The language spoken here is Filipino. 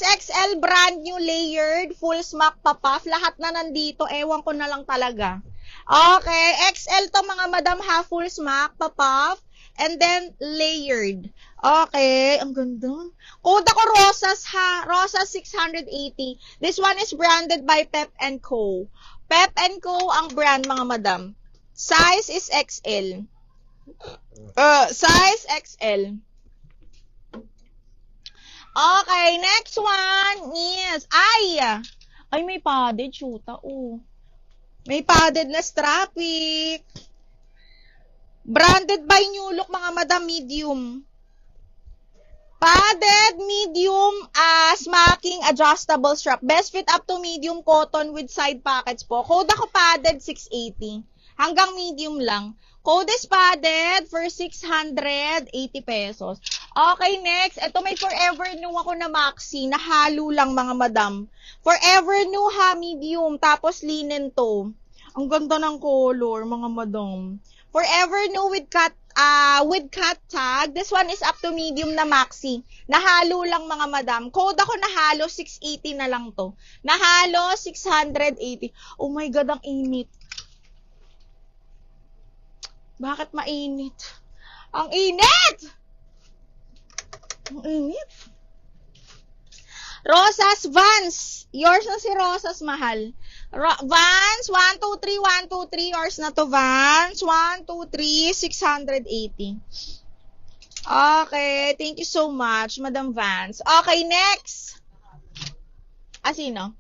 XXL brand new layered, full smock pa puff. Lahat na nandito. Ewan ko na lang talaga. Okay, XL to mga madam ha, full smock pa puff. And then, layered. Okay, ang ganda. Code ako Rosas ha. Rosas 680. This one is branded by Pep & Co. Pep & Co ang brand mga madam. Size is XL. Size XL. Okay, next one is, ay may padded, shoota, oh. May padded na strapic. Branded by New Look, mga madam, medium. Padded, medium, smacking, adjustable strap. Best fit up to medium cotton with side pockets po. Code ako padded 680. Hanggang medium lang. Code is padded for 680 pesos. Okay, next. Ito may Forever New ako na maxi. Nahalo lang mga madam. Forever New ha, medium. Tapos linen to. Ang ganda ng color, mga madam. Forever New with cut tag. This one is up to medium na maxi. Nahalo lang mga madam. Code ako nahalo, 680 na lang to. Nahalo, 680. Oh my God, ang init. Bakit mainit? Ang init! Ang init. Rosas Vans. Yours na si Rosas, mahal. Vans, 1, 2, 3, 1, 2, 3. Yours na to, Vans. 1, 2, 3, 680. Okay, thank you so much, Madam Vans. Okay, next. Sino?